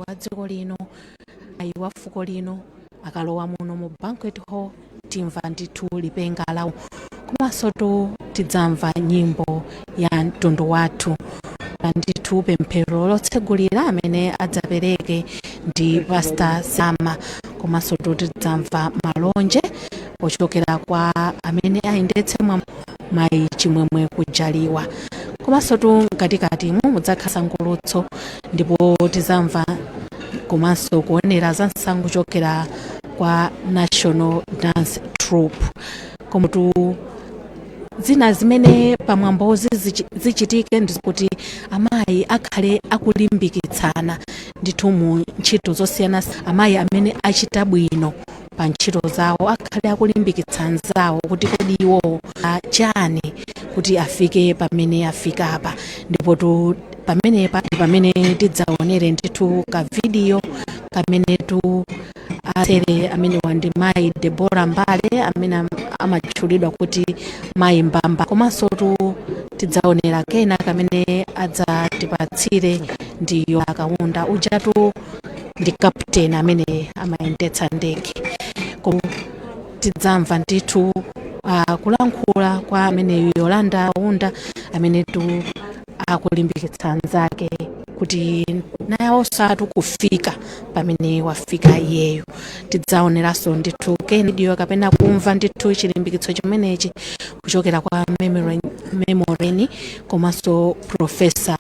wa dziko lino ayi wa fuko lino akalowa muno mu banquet hall timva ndithu lipenga lawo komanso tidzamva nyimbo ya mtundu wathu ndithu pemphero lotsegulira amene adzapereke ndi Pastor Sama komanso tidzamva malonje ochokera kwa amene ayendetse mayi chimwemwe kujaliwa komanso mkatikati mudzakhala sangulutso ndipo tizamva komanso kuonera za nsangu kuchokera kwa National Dance Troupe komutu zina zimene pamwambo zichitike ndikuti amayi akhale akulimbikitsana ndithu mu ntchito zosiyana amayi amene achita bwino pa ntchito zawo akhale akulimbikitsana zawo kuti kodi iwo chani kuti afike pamene afika apa ndipo pamene tidzaonere ndithu ka video kamene atere amene wandi mayi Deborah Mbale amene amatchulidwa kuti mayi mbamba komanso tidzaonera kena kamene adzatipatsire ndiyo akaunda ujatu ndi captain amene amayendetsa ndege tidzamva ndithu kulankhula kwa amene Yolanda unda amene akulimbikitsa nzake kuti naye osatu kufika pamene wafika iyeyo tidzaoneranso ndithu kenidiyo kapena kumva ndithu chilimbikitso chimenechi kuchokera kwa memoreni komanso Profesa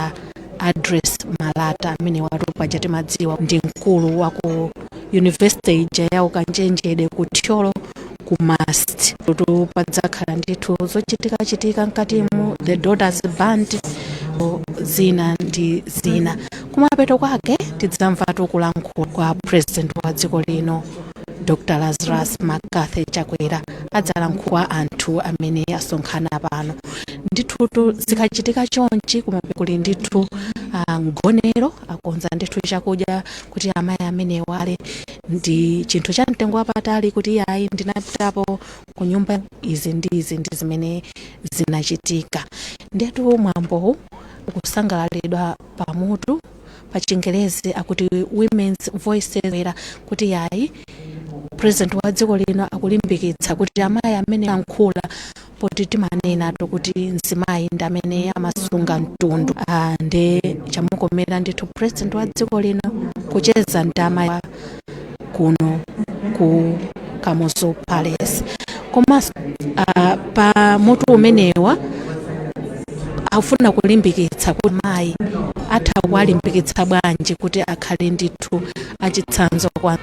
Address Malata amene watupa chati madziwa ndi mkulu wa ku University ya ukanjenjede ku Thyolo ku mast padzakhala ndithu zochitika nkati mu the Daughters Band zina ndi zina kumapeto kwake tidzamva kulankhula kwa president wa dziko lino Dr. Razarus Chakwera adzalankhula anthu amene asonkhana pano ndithu zikachitika chonchi kumapeto kuli ndithu ngonero akonza ndithu chakudya kuti amayi amene wale ndi chinthu cha mtengo wapatali kuti ayi ndinapitapo ku nyumba izi ndi zimene zinachitika ndetu mwambo kusangalalidwa pamutu pa Chingerezi akuti Women's Voices kuti yayi president wa dziko lino akulimbikitsa kuti amayi amene alankhula poti timanena kuti mzimayi ndi amene amasunga mtundu nde chamukomera ndithu president wa dziko lino kucheza ndi amayi kuno ku Kamuzu Palace komanso pa mutu umenewa afuna kulimbikitsa kuti mayi atha kuwalimbikitsa bwanji kuti akhale ndithu achitsanzo kwa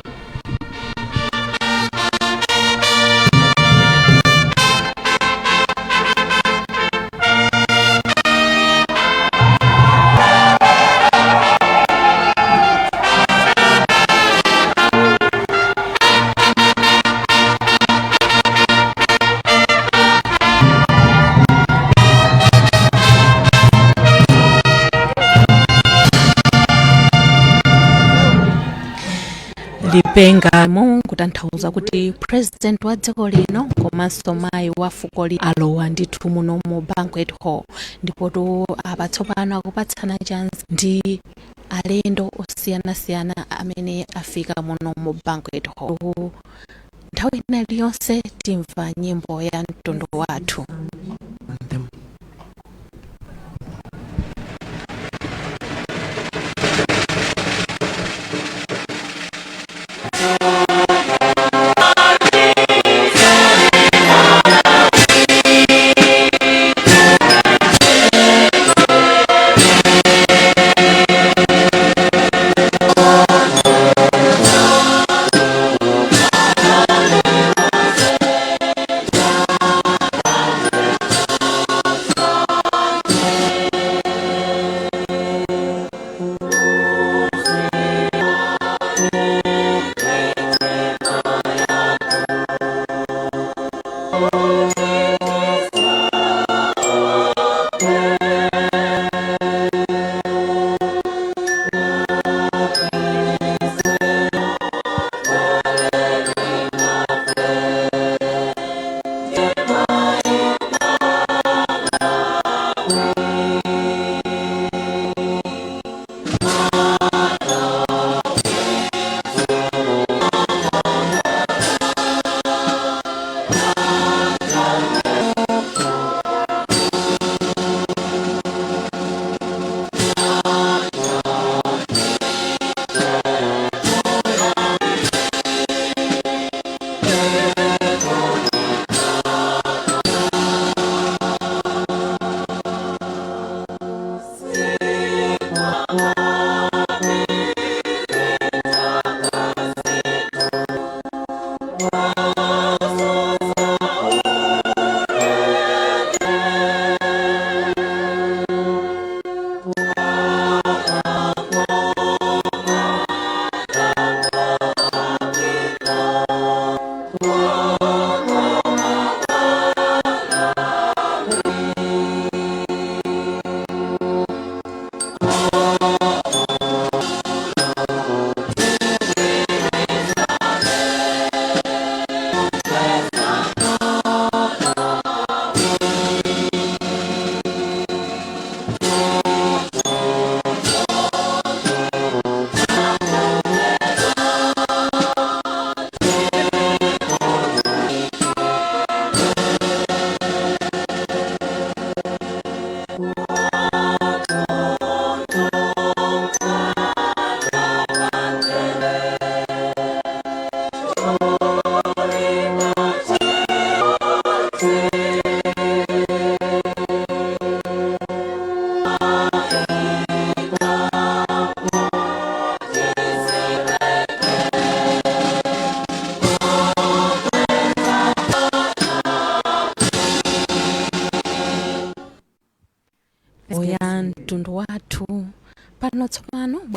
lipenga kutanthauza kuti president wa dziko lino komanso mayi wa fuko alowa ndithu muno mu banquet hall ndipo apatsopano akupatsana chance ndi alendo osiyanasiyana amene afika muno mu banquet hall nthawi ina iliyonse timva nyimbo ya mtundu wathu.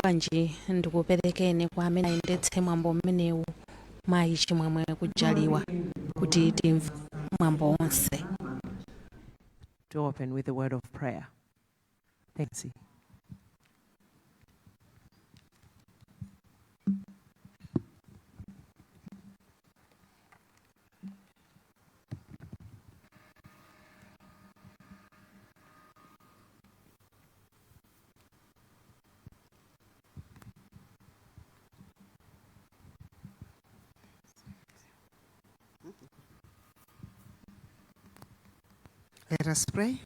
bwanji ndikuperekeni kwa amene ayendetse mwambo mmenewu mayi chimwemwe kujaliwa kuti timve mwambo onse. To open with a word of prayer. Thanks. Let us pray.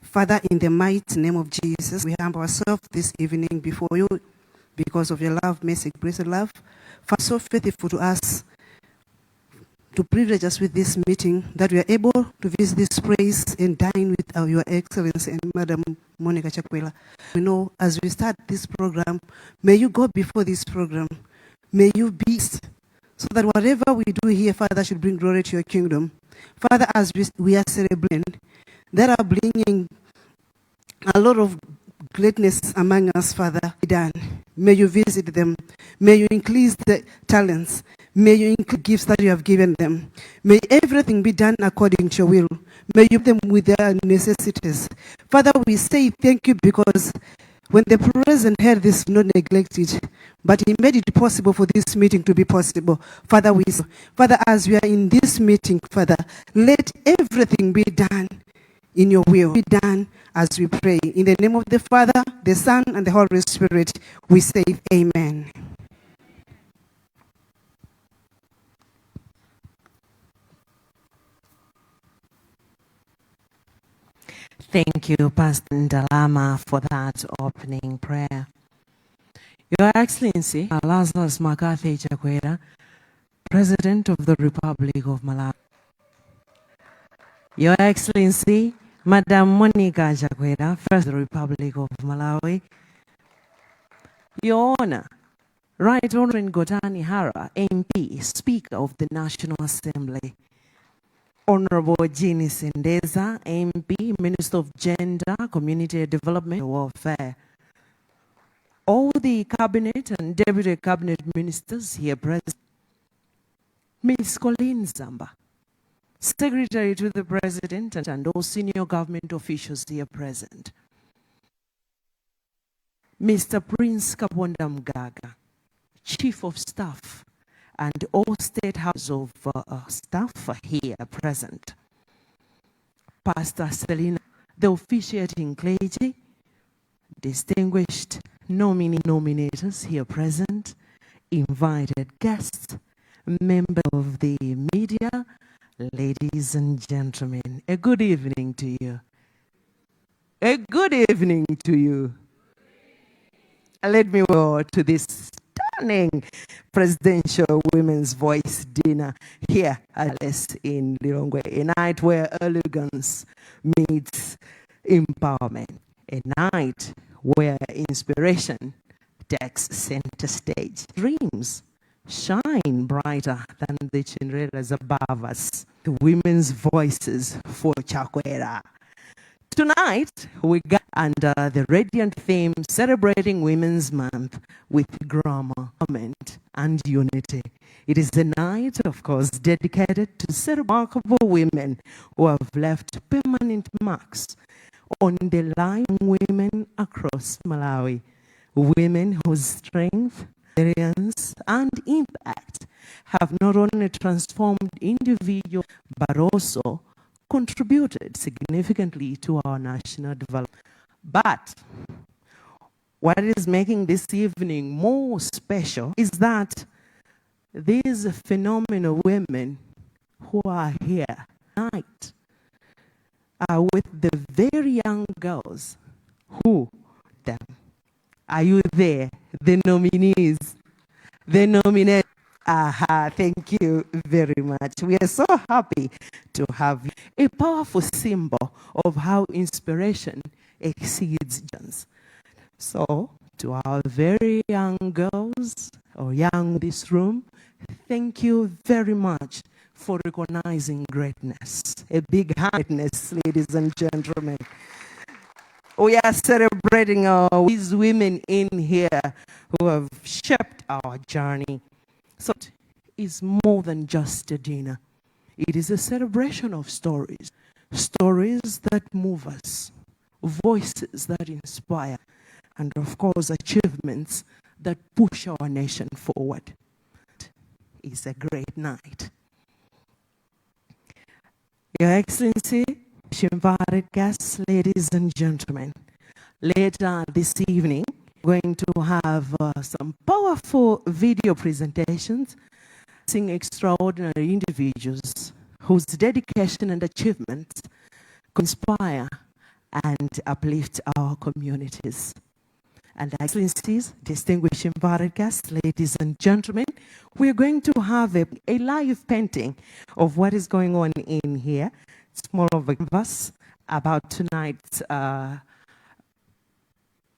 Father, in the mighty name of Jesus, we humble ourselves this evening before you because of your love, mercy, grace, and love. Father, so faithful to us, to privilege us with this meeting, that we are able to visit this place and dine with your Excellency and Madam Monica Chakwera. We know as we start this program, may you go before this program. May you be so that whatever we do here, Father, should bring glory to your kingdom. Father, as we are celebrating, there are bringing a lot of greatness among us, Father, done. May you visit them. May you increase the talents. May you increase gifts that you have given them. May everything be done according to your will. May you help them with their necessities. Father, we say thank you because when the President heard this, not neglected, but he made it possible for this meeting to be possible. Father, Father, as we are in this meeting, Father, let everything be done in your will. Be done as we pray. In the name of the Father, the Son, and the Holy Spirit, we say amen. Thank you, Pastor Ndalama, for that opening prayer. Your Excellency, Razarus Chakwera, President of the Republic of Malawi. Your Excellency, Madam Monica Chakwera, First Republic of Malawi. Your Honor, Right Honorable Gotani Hara, MP, Speaker of the National Assembly. Honorable Jeannie Sendeza, MP, Minister of Gender, Community Development and Welfare. All the Cabinet and Deputy Cabinet Ministers here present. Ms. Colleen Zamba, Secretary to the President and all senior government officials here present. Mr. Prince Kabonda Mgaga, Chief of Staff, and all State House of staff here present. Pastor Selina, the officiating clergy, distinguished nominators here present, invited guests, members of the media, ladies and gentlemen, a good evening to you. A good evening to you. Let me go to this stunning presidential women's voice dinner here at in Lilongwe, a night where elegance meets empowerment, a night where inspiration takes center stage. Dreams shine brighter than the chindereras above us. The women's voices for Chakwera. Tonight, we got under the radiant theme celebrating Women's Month with grammar, comment, and unity. It is a night, of course, dedicated to remarkable women who have left permanent marks on the line women across Malawi. Women whose strength, experience, and impact have not only transformed individuals, but also contributed significantly to our national development. But what is making this evening more special is that these phenomenal women who are here tonight are with the very young girls who them. Are you there? The nominees, the nominated. Aha, thank you very much. We are so happy to have you. A powerful symbol of how inspiration exceeds generations. So, to our very young girls or young in this room, thank you very much for recognizing greatness. A big handedness, ladies and gentlemen. We are celebrating these women in here who have shaped our journey. So it is more than just a dinner. It is a celebration of stories. Stories that move us, voices that inspire, and of course achievements that push our nation forward. It's a great night. Your Excellency, invited guests, ladies and gentlemen, later this evening, we're going to have some powerful video presentations, seeing extraordinary individuals whose dedication and achievements inspire and uplift our communities. And Excellencies, distinguished invited guests, ladies and gentlemen, we're going to have a live painting of what is going on in here. It's more of a canvas about tonight's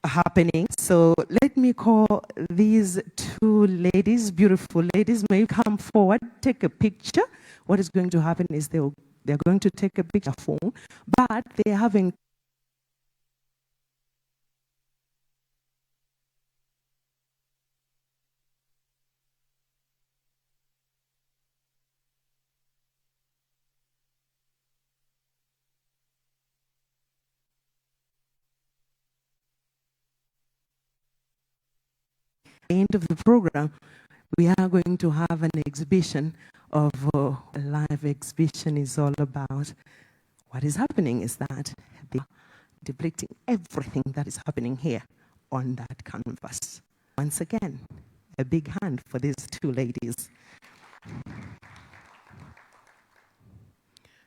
happening. So let me call these two ladies, beautiful ladies, may you come forward, take a picture. What is going to happen is they're going to take a picture phone, but they're having end of the program, we are going to have an exhibition of a live exhibition is all about. What is happening is that they are depicting everything that is happening here on that canvas. Once again, a big hand for these two ladies.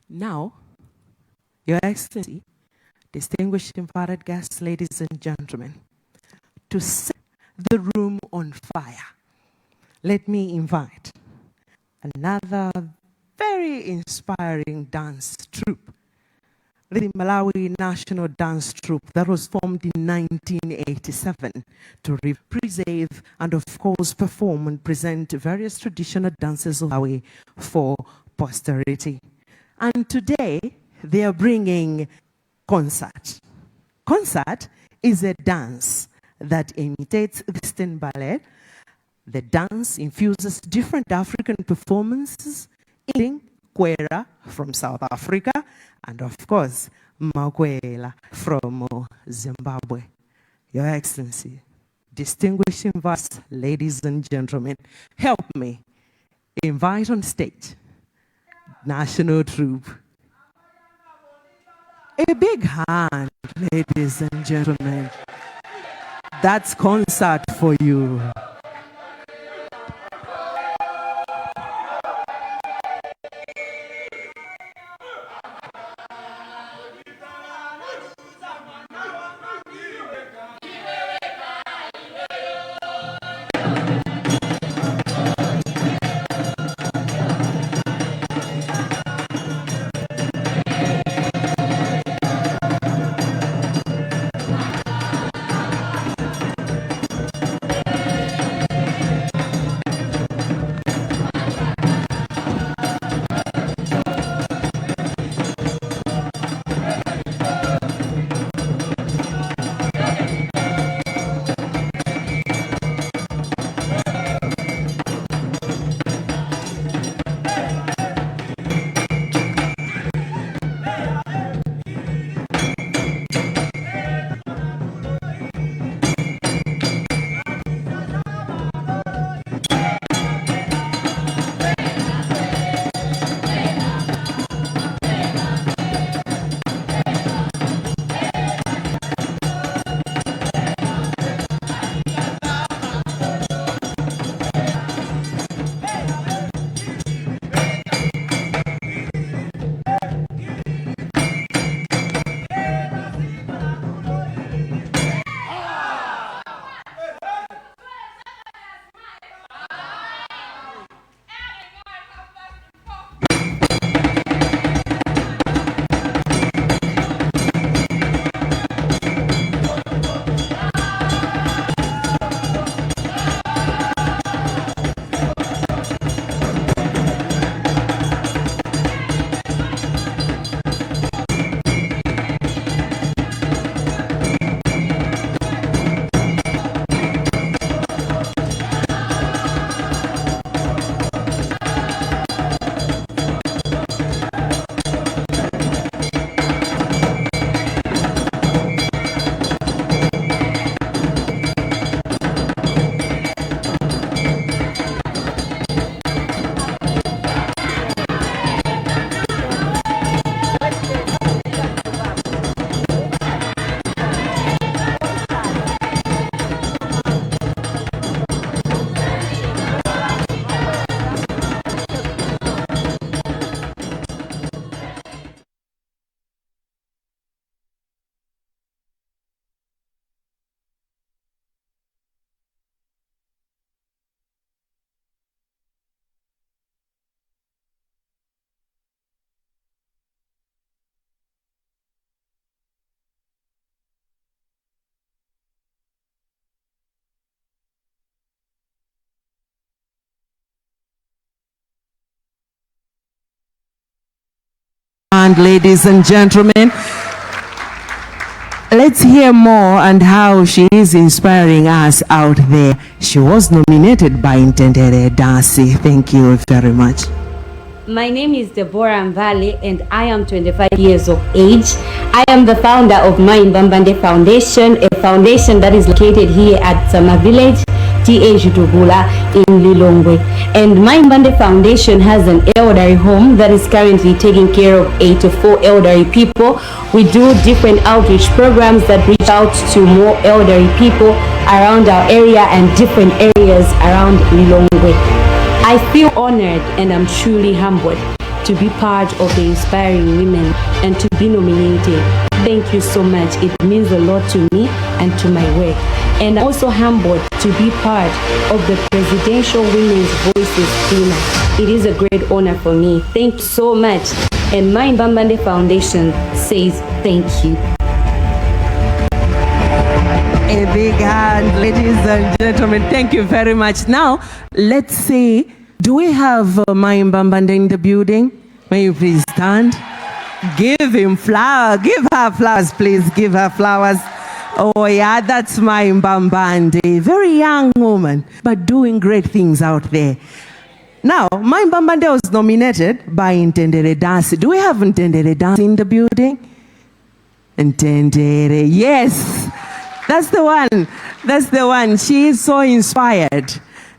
Now, Your Excellency, distinguished invited guests, ladies and gentlemen, to set the room on fire, let me invite another very inspiring dance troupe, the Malawi National Dance Troupe that was formed in 1987 to preserve and of course perform and present various traditional dances of Malawi for posterity. And today they are bringing concert. Concert is a dance that imitates Western ballet. The dance infuses different African performances, including Chakwera from South Africa, and of course, Makwela from Zimbabwe. Your Excellency, distinguished invitees, ladies and gentlemen, help me invite on stage National Troupe. A big hand, ladies and gentlemen. That's concert for you. hand, ladies and gentlemen. Let's hear more and how she is inspiring us out there. She was nominated by Intendere Darcy. Thank you very much. My name is Deborah Mvale and I am 25 years of age. I am the founder of Mbambande Foundation, a foundation that is located here at Sama Village, TA Jutugula in Lilongwe. And Mbambande Foundation has an elderly home that is currently taking care of 84 elderly people. We do different outreach programs that reach out to more elderly people around our area and different areas around Lilongwe. I feel honored and I'm truly humbled to be part of the Inspiring Women and to be nominated. Thank you so much. It means a lot to me and to my work. And I'm also humbled to be part of the Presidential Women's Voices dinner. It is a great honor for me. Thank you so much. And my Mbambande Foundation says thank you. A big hand, ladies and gentlemen. Thank you very much. Now, let's see, do we have Mbambande in the building? May you please stand? Give him flowers. Give her flowers, please. Give her flowers. Oh yeah, that's Mbambande. Very young woman, but doing great things out there. Now, Mbambande was nominated by Intendere Darcy. Do we have Intendere Darcy in the building? Intendere, yes. That's the one. That's the one. She is so inspired.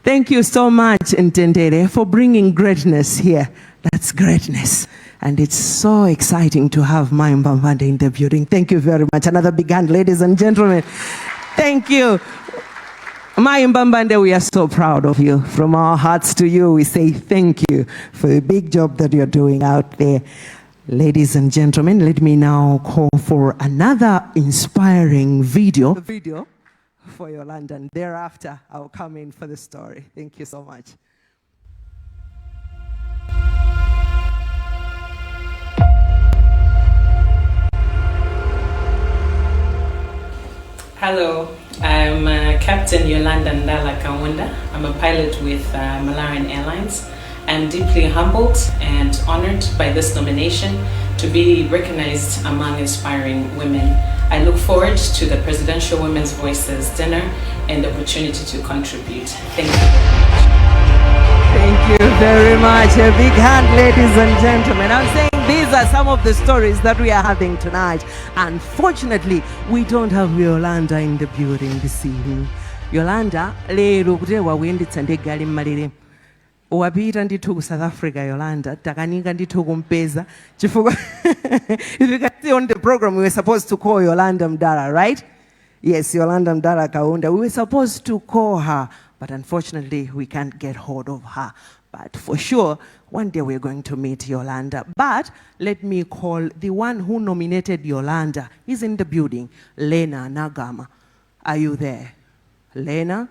Thank you so much, Intendere, for bringing greatness here. That's greatness. And it's so exciting to have Mbambande in the building. Thank you very much. Another big hand, ladies and gentlemen. Thank you. Mbambande, we are so proud of you. From our hearts to you, we say thank you for the big job that you're doing out there. Ladies and gentlemen, let me now call for another inspiring video. The video for Yolanda, and thereafter I'll come in for the story. Thank you so much. Hello, I'm Captain Yolanda Ndala Kawunda. I'm a pilot with Malawi Airlines. I'm deeply humbled and honored by this nomination to be recognized among inspiring women. I look forward to the Presidential Women's Voices dinner and the opportunity to contribute. Thank you very much. Thank you very much. A big hand, ladies and gentlemen. I'm saying these are some of the stories that we are having tonight. Unfortunately, we don't have Yolanda in the building this evening. Yolanda, lero kutewa wenditsa ndegali mmalire. Wapita ndithu ku South Africa, Yolanda, takanika ndithu kumpeza. Chifukwa, if you can see on the program, we were supposed to call Yolanda Mdala, right? Yes, Yolanda Mdala Kaunda. We were supposed to call her, but unfortunately, we can't get hold of her. But for sure, one day we're going to meet Yolanda. But let me call the one who nominated Yolanda. He's in the building, Lena Nagama. Are you there? Lena?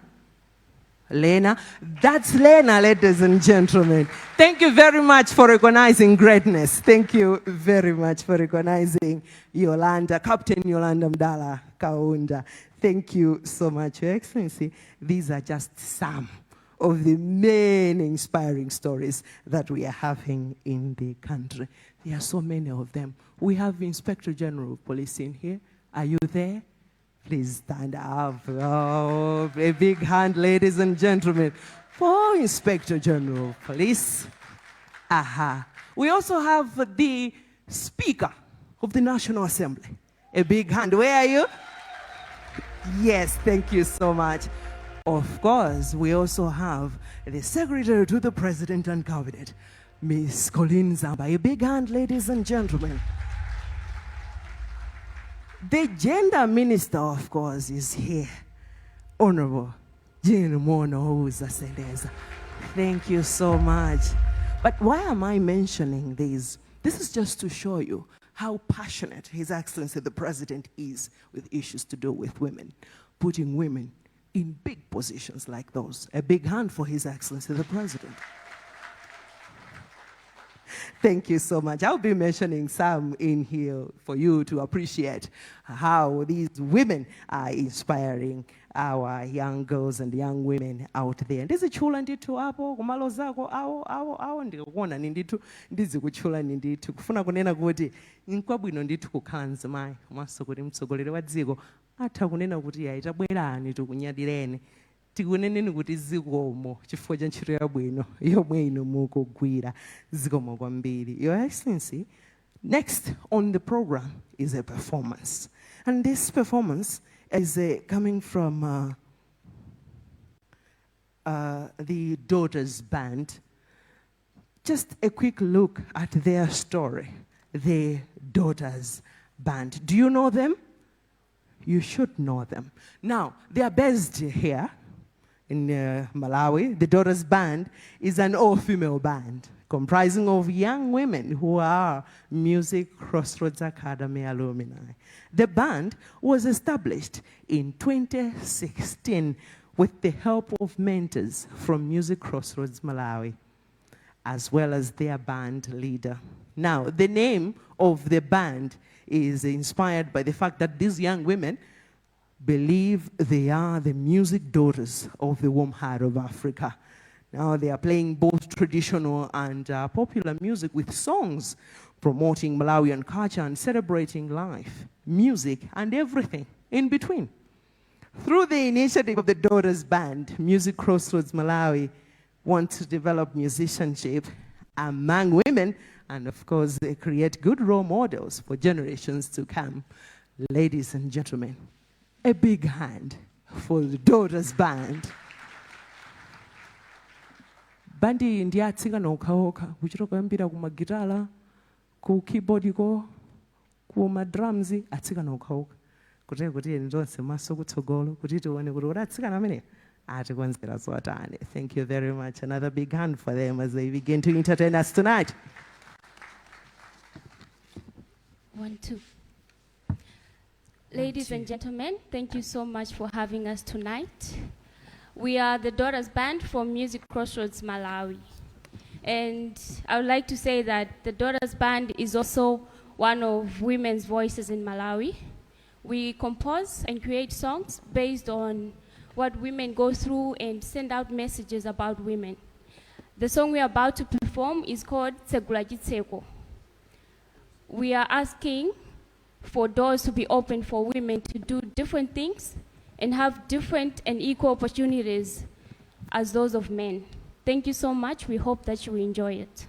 Lena, that's Lena, ladies and gentlemen. Thank you very much for recognizing greatness. Thank you very much for recognizing Yolanda, Captain Yolanda Mdala Kaunda. Thank you so much, Your Excellency. These are just some of the many inspiring stories that we are having in the country. There are so many of them. We have Inspector General of Police in here. Are you there? Please stand up. Oh, a big hand, ladies and gentlemen, for Inspector General of Police. Aha. We also have the Speaker of the National Assembly. A big hand. Where are you? Yes, thank you so much. Of course, we also have the Secretary to the President and Cabinet, Miss Colleen Zamba. A big hand, ladies and gentlemen. The Gender Minister, of course, is here. Honorable Jean Mono Seleza. Thank you so much. But why am I mentioning this? This is just to show you how passionate His Excellency the President is with issues to do with women, putting women in big positions like those. A big hand for His Excellency the President. Thank you so much. I'll be mentioning some in here for you to appreciate how these women are inspiring our young girls and young women out there. Ndizichula ndithu apo kumalo zako awo ndikuona ndithu ndizikuchula ndithu kufuna kunena kuti nkwabwino ndithu kukhanza mai maso kuti mtsogoleri wa dziko atha kunena kuti yaita bwerani tikunyadireni tikuneneni kuti zikomo chifukwa cha ntchito yabwino yomwe inu mukugwira zikomo kwambiri. Your Excellency, next on the program is a performance, and this performance is coming from the Daughters Band. Just a quick look at their story, the Daughters Band. Do you know them? You should know them. Now, they are based here in Malawi. The Daughters Band is an all-female band comprising of young women who are Music Crossroads Academy alumni. The band was established in 2016 with the help of mentors from Music Crossroads Malawi, as well as their band leader. Now, the name of the band is inspired by the fact that these young women believe they are the music daughters of the warm heart of Africa. Now they are playing both traditional and popular music with songs promoting Malawian culture and celebrating life, music, and everything in between. Through the initiative of the Daughters Band, Music Crossroads Malawi wants to develop musicianship among women, and of course, they create good role models for generations to come. Ladies and gentlemen, a big hand for the Daughters Band. Bandi ndi atsikana okhaokha kuchita kuyambira ku magitala, ku keyboard ko, ku madrums atsikana okhaokha. Kuti ndonse maso kutsogolo kuti tione kuti atsikana amene atikonzera zotani. Thank you very much. Another big hand for them as they begin to entertain us tonight. 1, 2. Ladies and gentlemen, thank you so much for having us tonight. We are the Daughters Band from Music Crossroads Malawi. And I would like to say that the Daughters Band is also one of women's voices in Malawi. We compose and create songs based on what women go through and send out messages about women. The song we are about to perform is called Tsegula Chitseko. We are asking for doors to be open for women to do different things and have different and equal opportunities as those of men. Thank you so much. We hope that you enjoy it.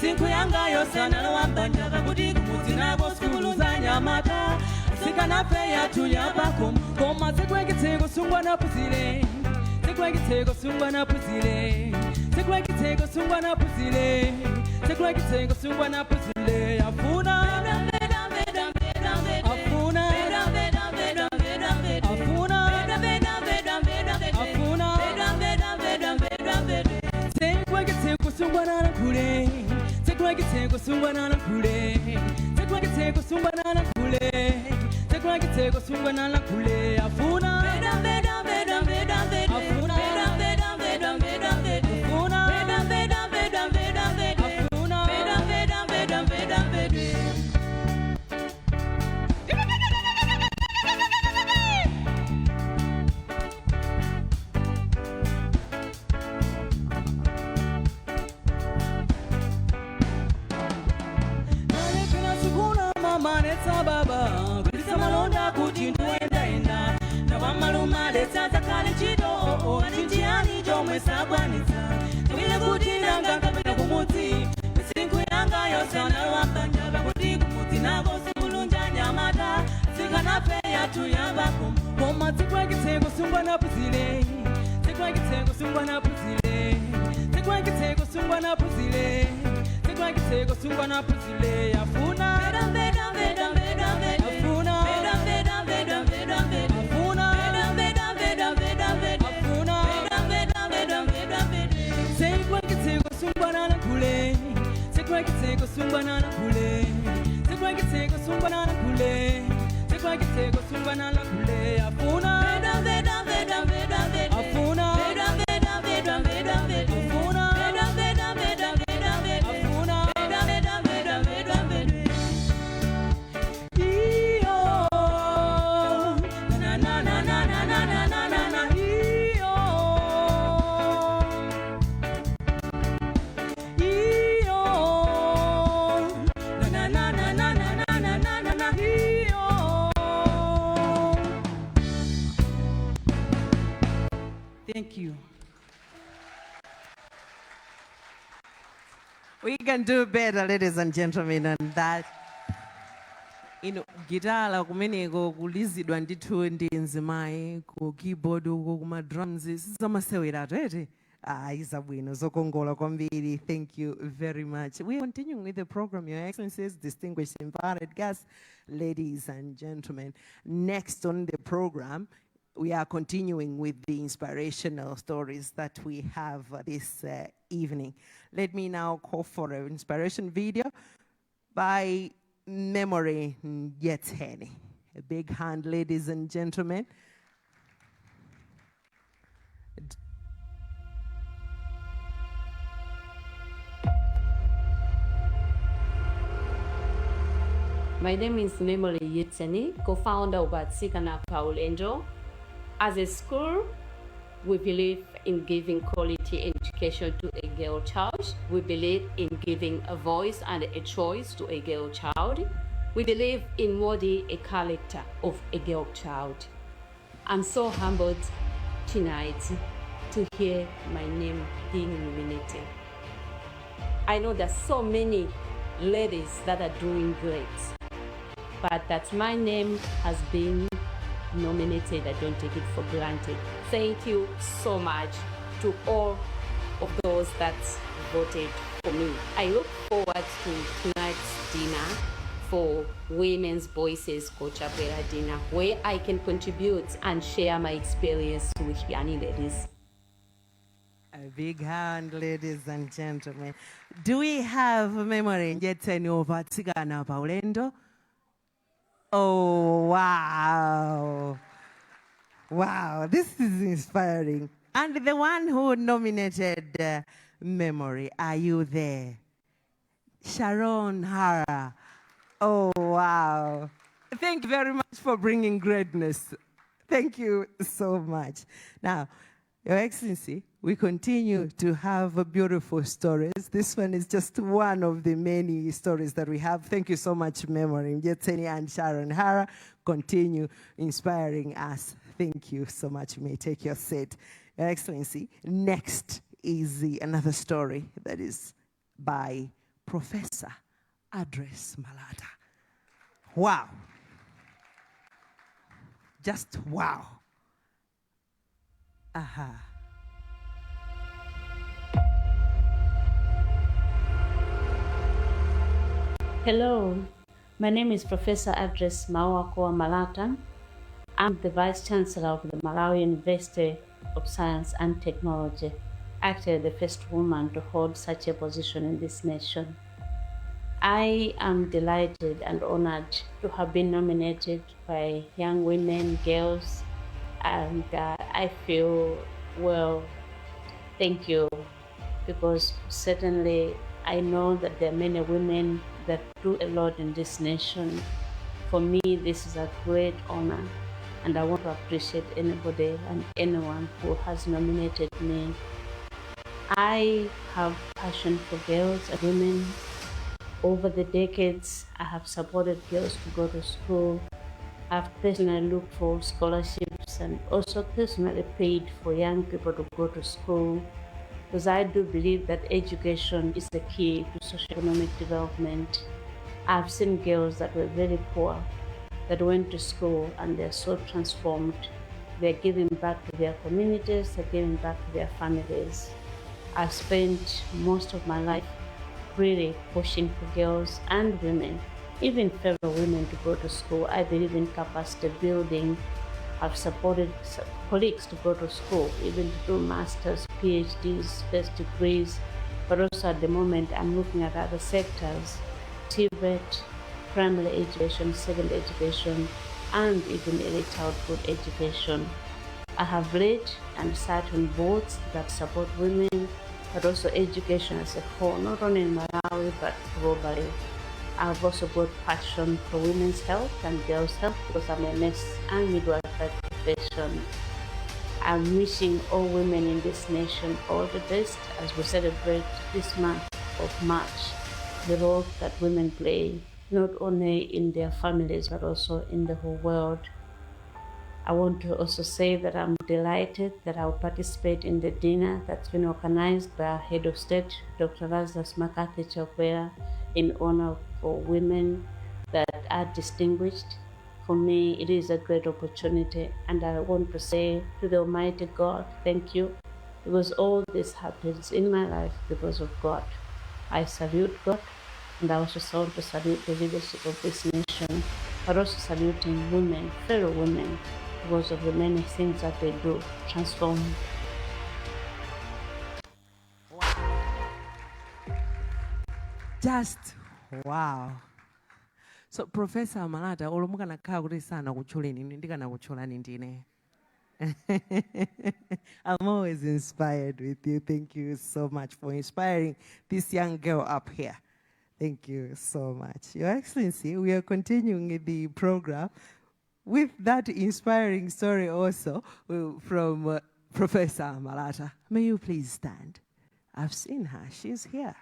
Sinku yanga yosana lwambanja kabuti kumuti nabo skulu za Nyamata Sikana feya tuyabako Koma sekwekitego sungwa na puzile Sekwekitego sungwa na puzile Sekwekitego sungwa na puzile Sekwekitego sungwa na puzile Afuna Sungwana kule, sekwagitego sungwana kule, sekwagitego sungwana kule, sekwagitego sungwana kule, afuna beda beda beda beda beda, afuna beda beda beda beda beda, afuna beda beda beda beda beda, afuna beda beda beda beda beda. Manetsa baba, kulisa malonda kuti nduenda enda. Nawa maluma letsa zakale chido, anitiani jomwe sabwanitsa. Tawile kuti nanga kapena kumuti, sinku yanga yosana lwambanja kuti kumuti nabo sikulunja Nyamata. Sikana feya tuyabako, koma sikwagitego sungwa na puzile. Sikwagitego sungwa na puzile. Sikwagitego sungwa na puzile. Sikwagitego sungwa na puzile. Afuna beda beda beda beda beda. Afuna beda beda beda beda beda. Afuna beda beda beda beda beda. Afuna beda beda beda beda beda. Sikwagitego sungwa na kule. Sikwagitego sungwa na kule. Sikwagitego sungwa na kule. Sikwagitego sungwa na kule. Afuna beda beda beda beda beda. Afuna beda beda beda beda beda. Afuna beda beda beda beda beda. Afuna beda beda beda beda beda. Iyo na na na na na na na na na na iyo iyo na na na na na na na na na na iyo. Thank you. We can do better, ladies and gentlemen, and that. Gitala kumeneko kulizidwa ndithu ndi nzimayi ku keyboard uko kuma drums sizamasewera ete izabwino zokongola kwambiri. Thank you very much. We are continuing with the program, Your Excellencies, distinguished invited guests, ladies and gentlemen. Next on the program, we are continuing with the inspirational stories that we have this evening. Let me now call for an inspiration video by Memory Yeteni. A big hand, ladies and gentlemen. My name is Memory Yeteni, co-founder of Atsikana Paul Angel. As a school, we believe in giving quality education to a girl child. We believe in giving a voice and a choice to a girl child. We believe in molding a character of a girl child. I'm so humbled tonight to hear my name being nominated. I know there's so many ladies that are doing great, but that my name has been nominated, I don't take it for granted. Thank you so much to all of those that voted for me. I look forward to tonight's dinner for Women's Voices Chakwera dinner, where I can contribute and share my experience with young ladies. A big hand, ladies and gentlemen. Do we have Memory Yeteni of Atsikana Paulendo? Oh, wow. Wow, this is inspiring. And the one who nominated Memory, are you there? Sharon Hara. Oh, wow. Thank you very much for bringing greatness. Thank you so much. Now, Your Excellency, we continue to have beautiful stories. This one is just one of the many stories that we have. Thank you so much, Memory Yeteni and Sharon Hara. Continue inspiring us. Thank you so much. You may take your seat. Your Excellency, next is another story that is by Professor address Malata. Wow. Just wow. Aha. Hello, my name is Professor Address Mawakoa Malata. I'm the Vice Chancellor of the Malawi University of Science and Technology, actually the first woman to hold such a position in this nation. I am delighted and honored to have been nominated by young women, girls, and I feel, well, thank you, because certainly I know that there are many women that do a lot in this nation. For me, this is a great honor, and I want to appreciate anybody and anyone who has nominated me. I have passion for girls and women. Over the decades, I have supported girls to go to school. I've personally looked for scholarships and also personally paid for young people to go to school, because I do believe that education is the key to socio-economic development. I've seen girls that were very poor, that went to school, and they're so transformed. They're giving back to their communities, they're giving back to their families. I've spent most of my life really pushing for girls and women, even fellow women, to go to school. I believe in capacity building. I've supported colleagues to go to school, even to do masters, PhDs, first degrees, but also at the moment I'm looking at other sectors, TVET, primary education, secondary education, and even early childhood education. I have led and sat on boards that support women, but also education as a whole, not only in Malawi, but globally. I've also got passion for women's health and girls' health because I'm a nurse and midwife by profession. I'm wishing all women in this nation all the best as we celebrate this month of March, the role that women play, not only in their families, but also in the whole world. I want to also say that I'm delighted that I'll participate in the dinner that's been organized by our head of state, Dr. Razarus Chakwera, in honor for women that are distinguished. For me, it is a great opportunity, and I want to say to the Almighty God, thank you, because all this happens in my life because of God. I salute God, and I also want to salute the leadership of this nation, but also saluting women, fellow women, because of the many things that they do, transform. Just wow. So Professor Malata, olomuka nakhala kuti sana kuchuleni ndikana kuchulani ndine. I'm always inspired with you. Thank you so much for inspiring this young girl up here. Thank you so much. Your Excellency, we are continuing the program with that inspiring story also from Professor Malata. May you please stand? I've seen her. She's here.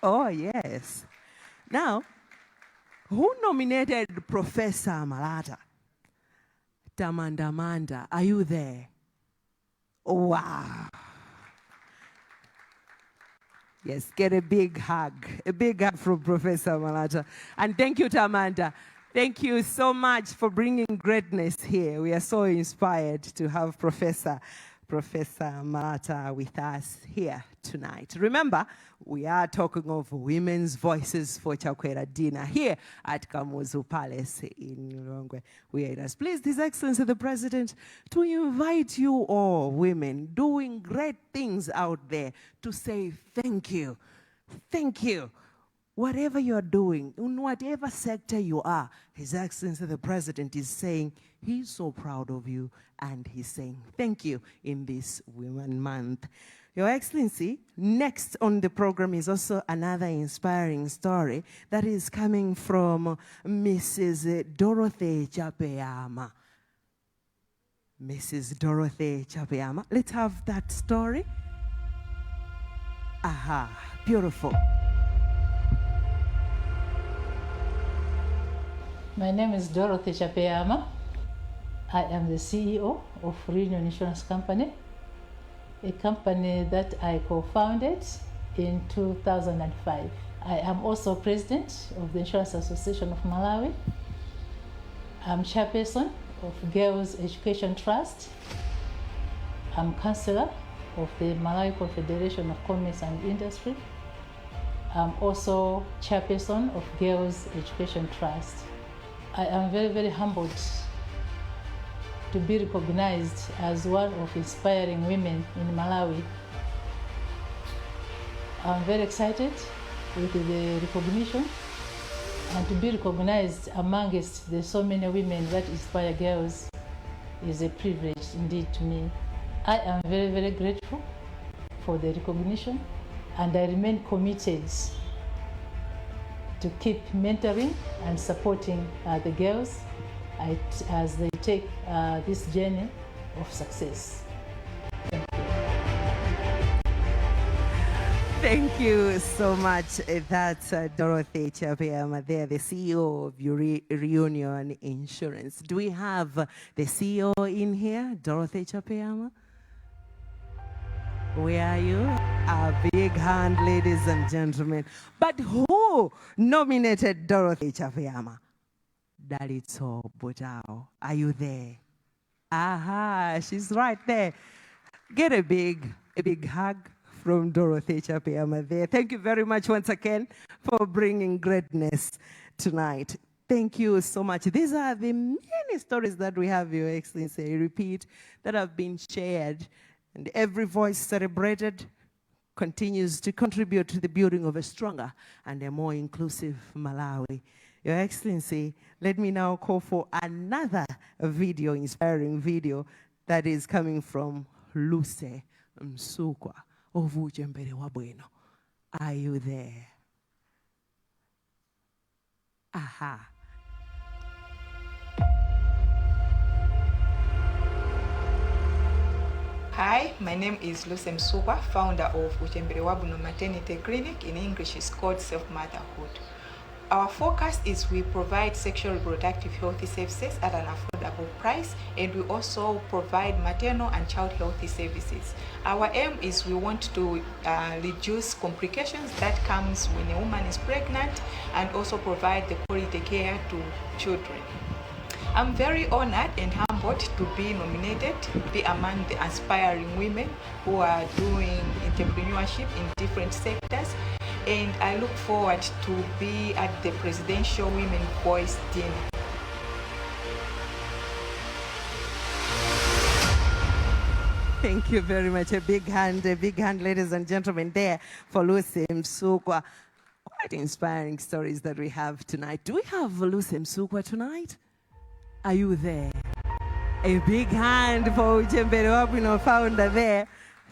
Oh, yes. Now, who nominated Professor Malata? Tamandamanda, are you there? Oh, wow. Yes, get a big hug from Professor Malata. And thank you, Tamanda. Thank you so much for bringing greatness here. We are so inspired to have Professor Malata with us here tonight. Remember, we are talking of women's voices for Chakwera dinner here at Kamuzu Palace in Lilongwe. We are pleased, His Excellency the President, to invite you all women doing great things out there to say thank you. Thank you. Whatever you are doing, in whatever sector you are, His Excellency the President is saying he's so proud of you, and he's saying thank you in this Women Month. Your Excellency, next on the program is also another inspiring story that is coming from Mrs. Dorothy Chapeyama. Mrs. Dorothy Chapeyama. Let's have that story. Aha, beautiful. My name is Dorothy Chapeyama. I am the CEO of Reunion Insurance Company, a company that I co-founded in 2005. I am also president of the Insurance Association of Malawi. I'm chairperson of Girls Education Trust. I'm councillor of the Malawi Confederation of Commerce and Industry. I'm also chairperson of Girls Education Trust. I am very, very humbled to be recognized as one of inspiring women in Malawi. I'm very excited with the recognition, and to be recognized amongst the so many women that inspire girls is a privilege indeed to me. I am very, very grateful for the recognition, and I remain committed to keep mentoring and supporting the girls as they take this journey of success. Thank you so much. That's Dorothy Chakwera there, the CEO of Reunion Insurance. Do we have the CEO in here, Dorothy Chakwera? Where are you? A big hand, ladies and gentlemen. But who nominated Dorothy Chakwera? Dalitso Botao. Are you there? Aha, she's right there. Get a big hug from Dorothy Chakwera there. Thank you very much once again for bringing greatness tonight. Thank you so much. These are the many stories that we have, Your Excellency, I repeat, that have been shared, and every voice celebrated continues to contribute to the building of a stronger and a more inclusive Malawi. Your Excellency, let me now call for another video, inspiring video, that is coming from Luca Msukwa of Uchembere Wabwino. Are you there? Aha. Hi, my name is Luca Msukwa, founder of Uchembere Wabwino Maternity Clinic. In English, it's called Self-Motherhood. Our focus is we provide sexual reproductive health services at an affordable price, and we also provide maternal and child health services. Our aim is we want to reduce complications that comes when a woman is pregnant, and also provide the quality care to children. I'm very honored and humbled to be nominated to be among the aspiring women who are doing entrepreneurship in different sectors. And I look forward to be at the Presidential Women Voice Dinner. Thank you very much. A big hand, ladies and gentlemen, there for Luca Msukwa. Quite inspiring stories that we have tonight. Do we have Luca Msukwa tonight? Are you there? A big hand for Uchembere Wabwino founder there.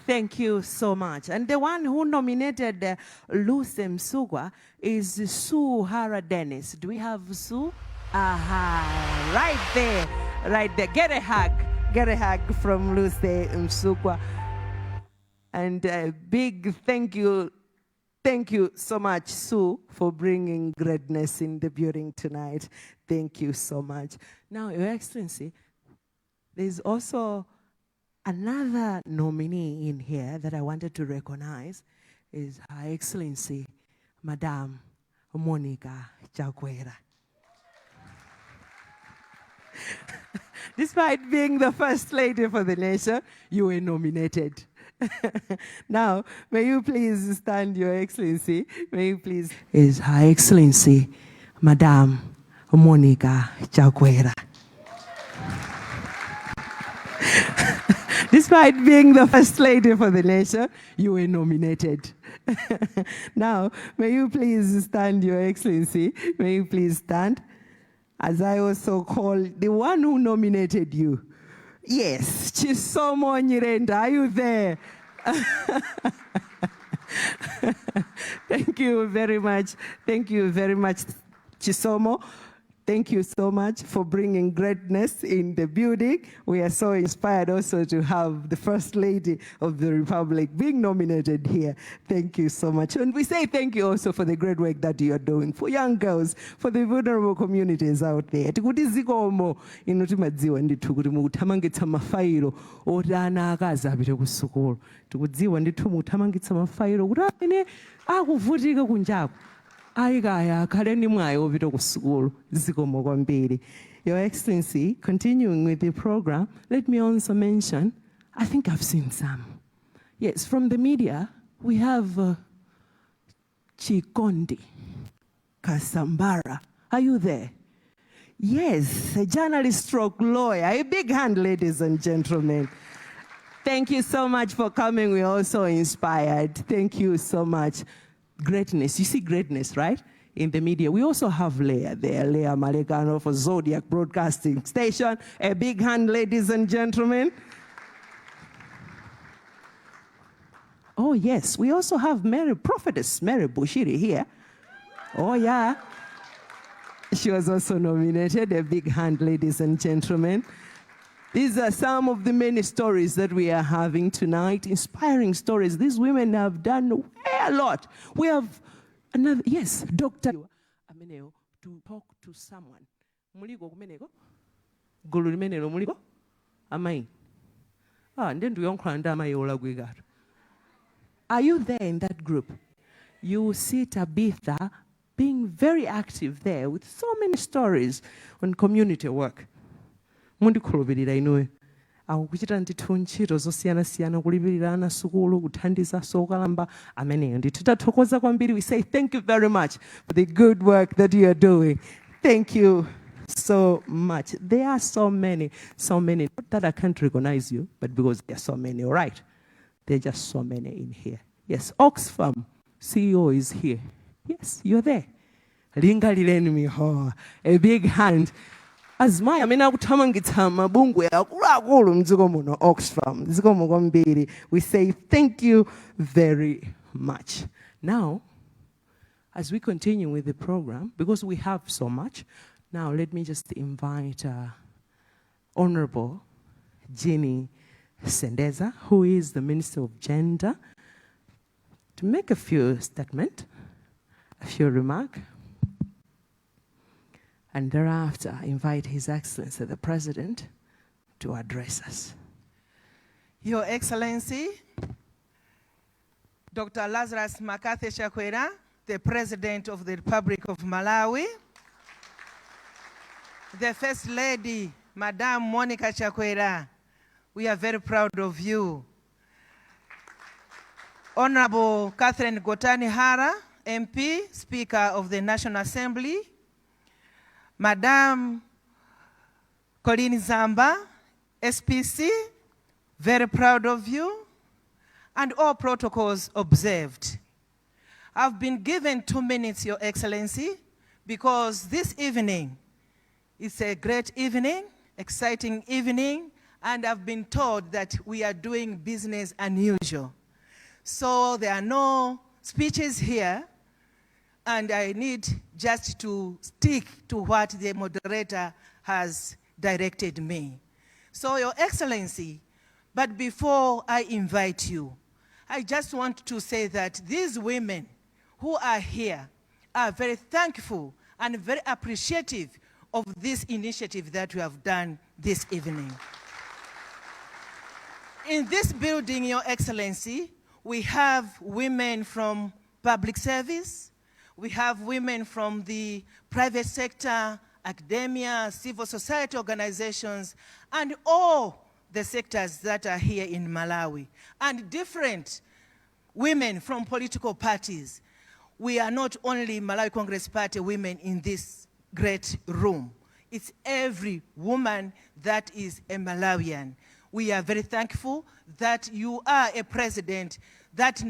Thank you so much. And the one who nominated Luca Msukwa is Sue Hara Dennis. Do we have Sue? Aha, right there, right there. Get a hug from Luca Msukwa. And a big thank you so much, Sue, for bringing greatness in the building tonight. Thank you so much. Now, Your Excellency, there's also another nominee in here that I wanted to recognize is Her Excellency, Madame Monica Chakwera. Despite being the First Lady for the nation, you were nominated. Now, may you please stand, Your Excellency. May you please. Is Her Excellency, Madame Monica Chakwera. Despite being the First Lady for the nation, you were nominated. Now, may you please stand, Your Excellency. May you please stand, as I also call the one who nominated you. Yes, Chisomo Nyirenda, are you there? Thank you very much. Thank you very much, Chisomo. Thank you so much for bringing greatness in the building. We are so inspired also to have the First Lady of the Republic being nominated here. Thank you so much. And we say thank you also for the great work that you are doing for young girls, for the vulnerable communities out there. Tikuti zikomo inoti madziwa ndithu kuti mukuthamangitsa mafailo oti ana akazi apite ku sukulu. Tikudziwa ndithu mukuthamangitsa mafailo kuti amene akuvutika kunjaku. Your Excellency, continuing with the program, let me also mention, I think I've seen some. Yes, from the media, we have Chikondi Kasambara. Are you there? Yes, a journalist stroke lawyer. A big hand, ladies and gentlemen. Thank you so much for coming. We're also inspired. Thank you so much. Greatness, you see greatness, right? In the media. We also have Leah there, Leah Malekano for Zodiac Broadcasting Station. A big hand, ladies and gentlemen. Oh yes, we also have Prophetess Mary Bushiri here. Oh yeah. She was also nominated. A big hand, ladies and gentlemen. These are some of the many stories that we are having tonight, inspiring stories. These women have done a lot. We have another, yes, Dr. Ameneo, to talk to someone. Muligo kumeneko? Gulu limenelo muligo? Amai. And then are you there in that group? You see Tabitha being very active there with so many stories on community work. Mundi khulupirira inuwe akukuchita ndithu ntchito zosiyana-siyana kulipirira ana sukulu kuthandiza sokalamba ameneyo ndithu tathokoza kwambiri. We say thank you very much for the good work that you are doing. Thank you so much. There are so many. Not that I can't recognize you, but because there are so many, all right? There are just so many in here. Yes, Oxfam CEO is here. Yes, you're there. Linga lileni mihoa. A big hand. As my Oxfam, we say thank you very much. Now, as we continue with the program, because we have so much, now let me just invite Honorable Jeannie Sendeza, who is the Minister of Gender, to make a few statements, a few remarks. And thereafter, invite His Excellency, the President, to address us. Your Excellency, Dr. Razarus Chakwera, the President of the Republic of Malawi, the First Lady, Madame Monica Chakwera, we are very proud of you. Honorable Catherine Gotani Hara, MP, Speaker of the National Assembly, Madame Colleen Zamba, SPC, very proud of you, and all protocols observed. I've been given 2 minutes, Your Excellency, because this evening is a great evening, exciting evening, and I've been told that we are doing business unusual. So there are no speeches here, and I need just to stick to what the moderator has directed me. So, Your Excellency, but before I invite you, I just want to say that these women who are here are very thankful and very appreciative of this initiative that we have done this evening. In this building, Your Excellency, we have women from public service, we have women from the private sector, academia, civil society organizations, and all the sectors that are here in Malawi, and different women from political parties. We are not only Malawi Congress Party women in this great room. It's every woman that is a Malawian. We are very thankful that you are a president that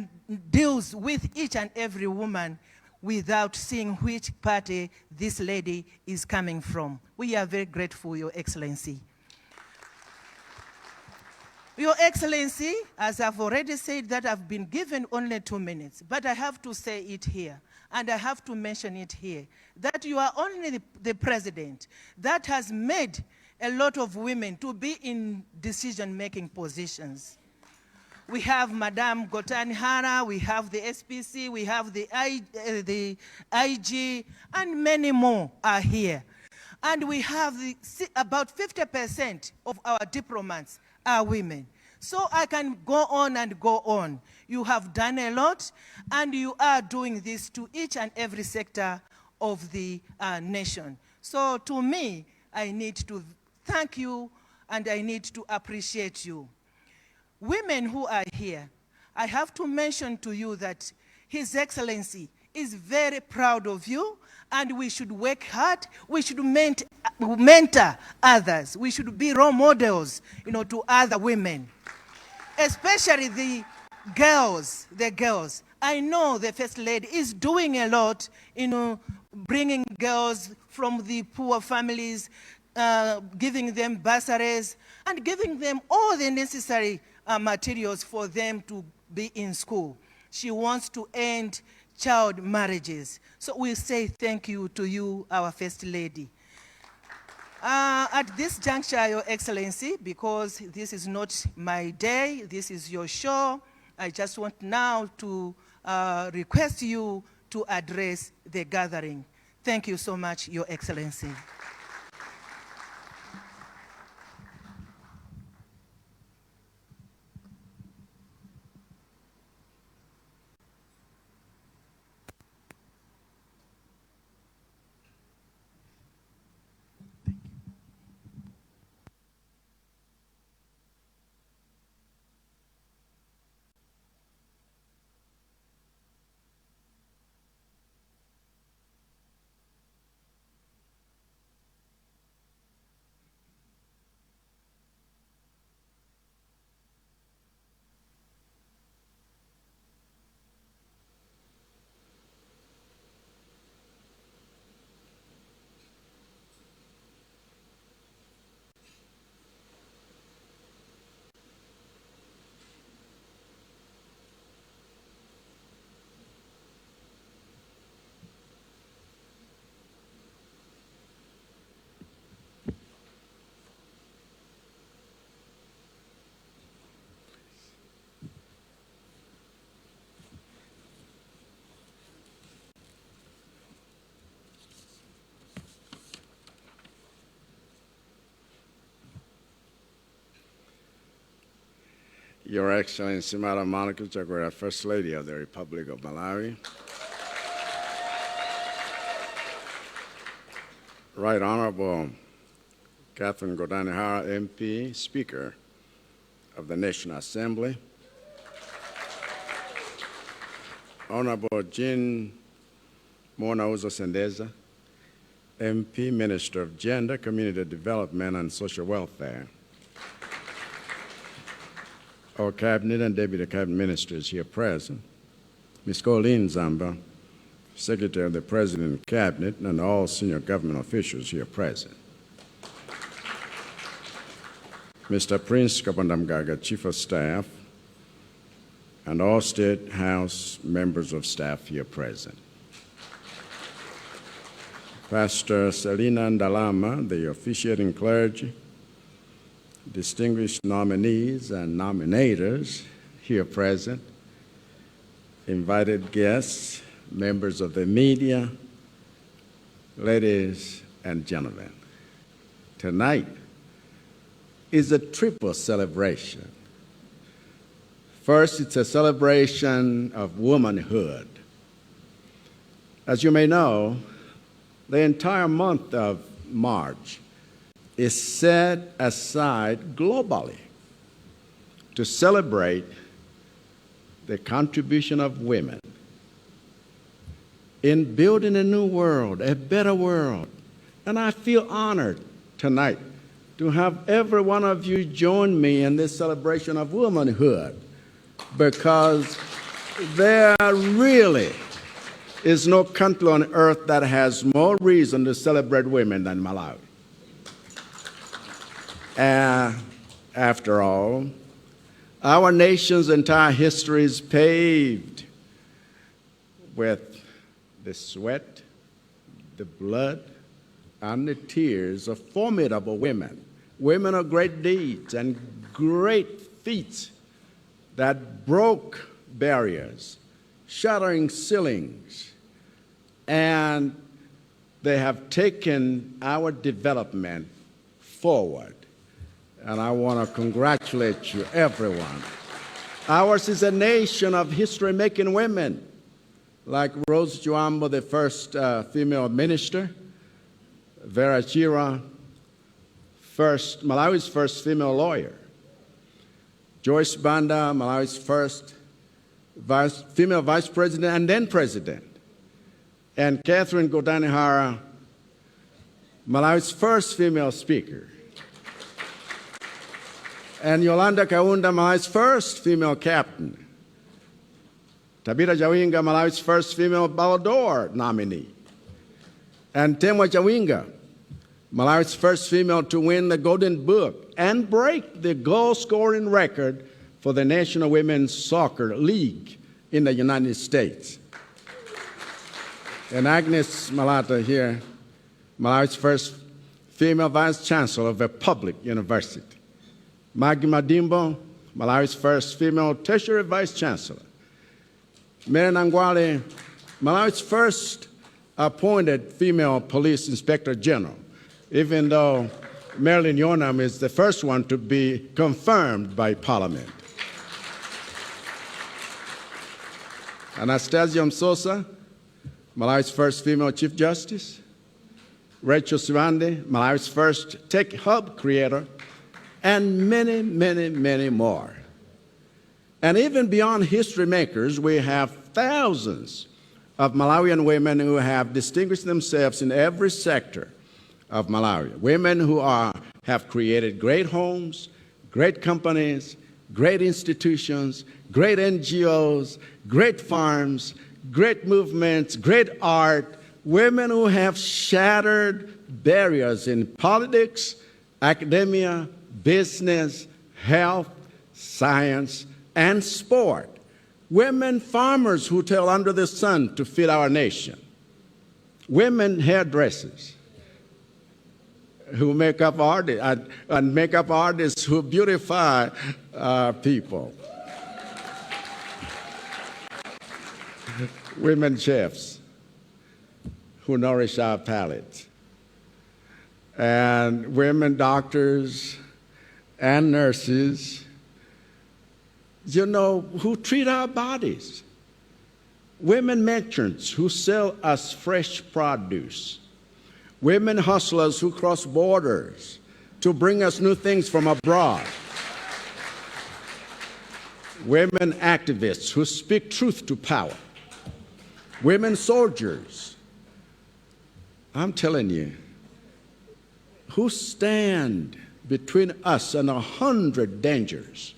deals with each and every woman without seeing which party this lady is coming from. We are very grateful, Your Excellency. Your Excellency, as I've already said that I've been given only 2 minutes, but I have to say it here, and I have to mention it here, that you are only the president that has made a lot of women to be in decision-making positions. We have Madame Gotanihara, we have the SPC, we have the IG, and many more are here. And we have about 50% of our diplomats are women. So I can go on and go on. You have done a lot, and you are doing this to each and every sector of the nation. So to me, I need to thank you, and I need to appreciate you. Women who are here, I have to mention to you that His Excellency is very proud of you, and we should work hard. We should mentor others. We should be role models, to other women, especially the girls. I know the First Lady is doing a lot, bringing girls from the poor families, giving them bursaries, and giving them all the necessary materials for them to be in school. She wants to end child marriages. So we say thank you to you, our First Lady. At this juncture, Your Excellency, because this is not my day, this is your show, I just want now to request you to address the gathering. Thank you so much, Your Excellency. Your Excellency, Madam Monica Chakwera, First Lady of the Republic of Malawi. Right Honorable Catherine Godanihara, MP, Speaker of the National Assembly. Honorable Jean Monauzo Sendeza, MP, Minister of Gender, Community Development, and Social Welfare. Our Cabinet and Deputy Cabinet Ministers here present. Ms. Colleen Zamba, Secretary of the President Cabinet, and all senior government officials here present. Mr. Prince Kapandamgaga, Chief of Staff, and all State House members of staff here present. Pastor Selina Ndalama, the officiating clergy, distinguished nominees and nominators here present, invited guests, members of the media, ladies and gentlemen. Tonight is a triple celebration. First, it's a celebration of womanhood. As you may know, the entire month of March is set aside globally to celebrate the contribution of women in building a new world, a better world. And I feel honored tonight to have every one of you join me in this celebration of womanhood, because there really is no country on earth that has more reason to celebrate women than Malawi. After all, Our nation's entire history is paved with the sweat, the blood, and the tears of formidable women, women of great deeds and great feats that broke barriers, shattering ceilings, and they have taken our development forward. And I want to congratulate you, everyone. Ours is a nation of history-making women, like Rose Joambo, the first female minister, Vera Chira, Malawi's first female lawyer, Joyce Banda, Malawi's first female vice president and then president, and Catherine Godanihara, Malawi's first female speaker, and Yolanda Kaunda, Malawi's first female captain, Tabita Jawinga, Malawi's first female Ballon d'Or nominee, and Temwa Jawinga, Malawi's first female to win the Golden Book and break the goal-scoring record for the National Women's Soccer League in the United States. And Agnes Malata here, Malawi's first female vice chancellor of a public university. Maggie Madimbo, Malawi's first female tertiary vice chancellor. Mary Nangwale, Malawi's first appointed female police inspector general, even though Marilyn Yonam is the first one to be confirmed by Parliament. Anastasia Msosa, Malawi's first female chief justice. Rachel Siwande, Malawi's first tech hub creator, and many, many, many more. And even beyond history makers, we have thousands of Malawian women who have distinguished themselves in every sector of Malawi. Women who have created great homes, great companies, great institutions, great NGOs, great farms, great movements, great art, women who have shattered barriers in politics, academia, business, health, science, and sport. Women farmers who toil under the sun to feed our nation. Women hairdressers who makeup artists and makeup artists who beautify people. Women chefs who nourish our palate. And women doctors and nurses, you know, who treat our bodies. Women merchants who sell us fresh produce. Women hustlers who cross borders to bring us new things from abroad. Women activists who speak truth to power. Women soldiers, I'm telling you, who stand between us and 100 dangers.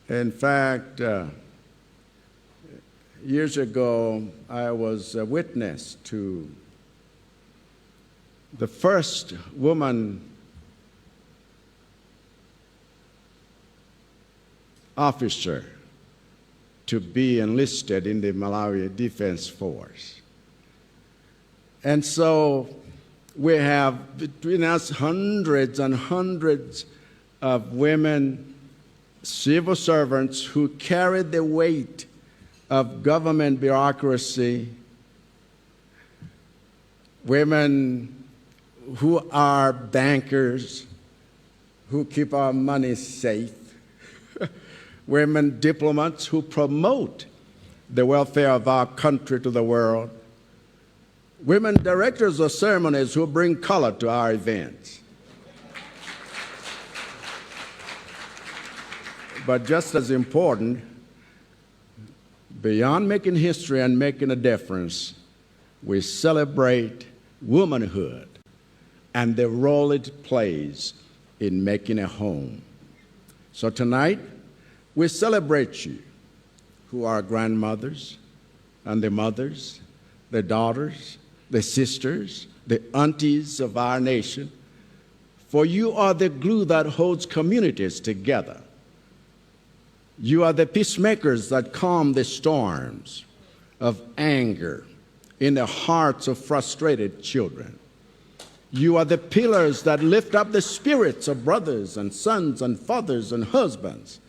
In fact, years ago, I was a witness to the first woman officer to be enlisted in the Malawi Defense Force. And so we have between us hundreds and hundreds of women civil servants who carry the weight of government bureaucracy, women who are bankers, who keep our money safe, women diplomats who promote the welfare of our country to the world, women directors of ceremonies who bring color to our events. But just as important, beyond making history and making a difference, we celebrate womanhood and the role it plays in making a home. So tonight, we celebrate you, who are grandmothers and the mothers, the daughters, the sisters, the aunties of our nation, for you are the glue that holds communities together. You are the peacemakers that calm the storms of anger in the hearts of frustrated children. You are the pillars that lift up the spirits of brothers and sons and fathers and husbands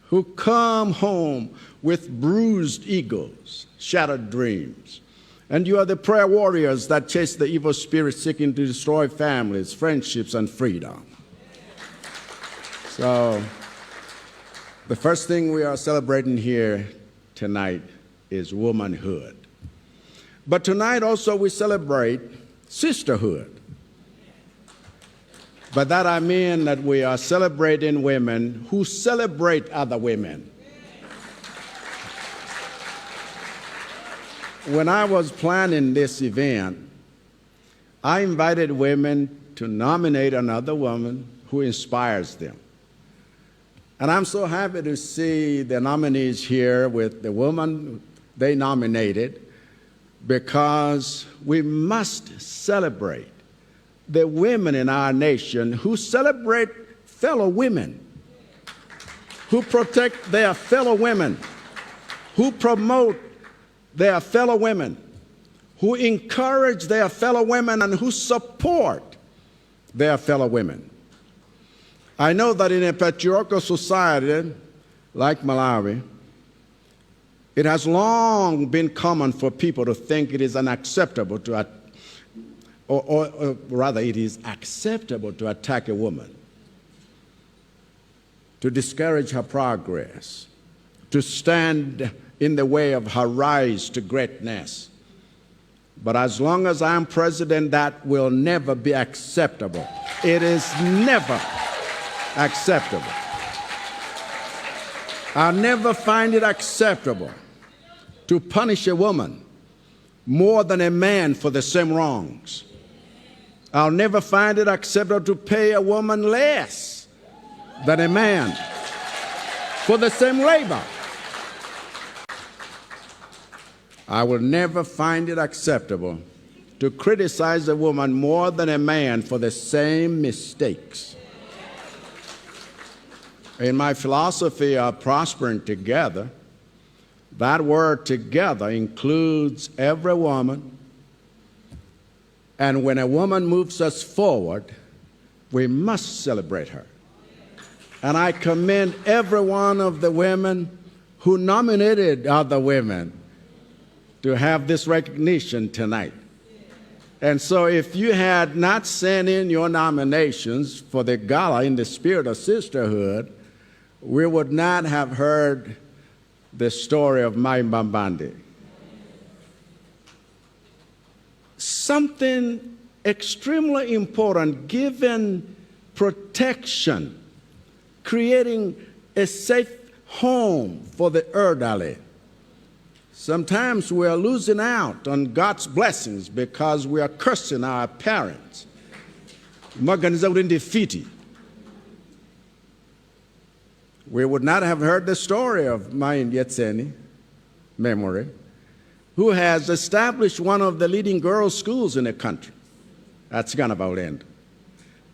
who come home with bruised egos, shattered dreams. And you are the prayer warriors that chase the evil spirits seeking to destroy families, friendships, and freedom. So, the first thing we are celebrating here tonight is womanhood. But tonight also we celebrate sisterhood. By that I mean that we are celebrating women who celebrate other women. When I was planning this event, I invited women to nominate another woman who inspires them. And I'm so happy to see the nominees here with the woman they nominated, because we must celebrate the women in our nation who celebrate fellow women, who protect their fellow women, who promote their fellow women, who encourage their fellow women, and who support their fellow women. I know that in a patriarchal society like Malawi, it has long been common for people to think it is unacceptable to, or rather it is acceptable to attack a woman, to discourage her progress, to stand in the way of her rise to greatness. But as long as I'm president, that will never be acceptable. It is never acceptable. I'll never find it acceptable to punish a woman more than a man for the same wrongs. I'll never find it acceptable to pay a woman less than a man for the same labor. I will never find it acceptable to criticize a woman more than a man for the same mistakes. In my philosophy of prospering together, that word together includes every woman. And when a woman moves us forward, we must celebrate her. And I commend every one of the women who nominated other women to have this recognition tonight. And so if you had not sent in your nominations for the gala in the spirit of sisterhood, we would not have heard the story of Mai Mbambande. Something extremely important, given protection, creating a safe home for the elderly. Sometimes we are losing out on God's blessings because we are cursing our parents. We would not have heard the story of Mai Yetseni Memory, who has established one of the leading girls' schools in the country. That's Yolanda,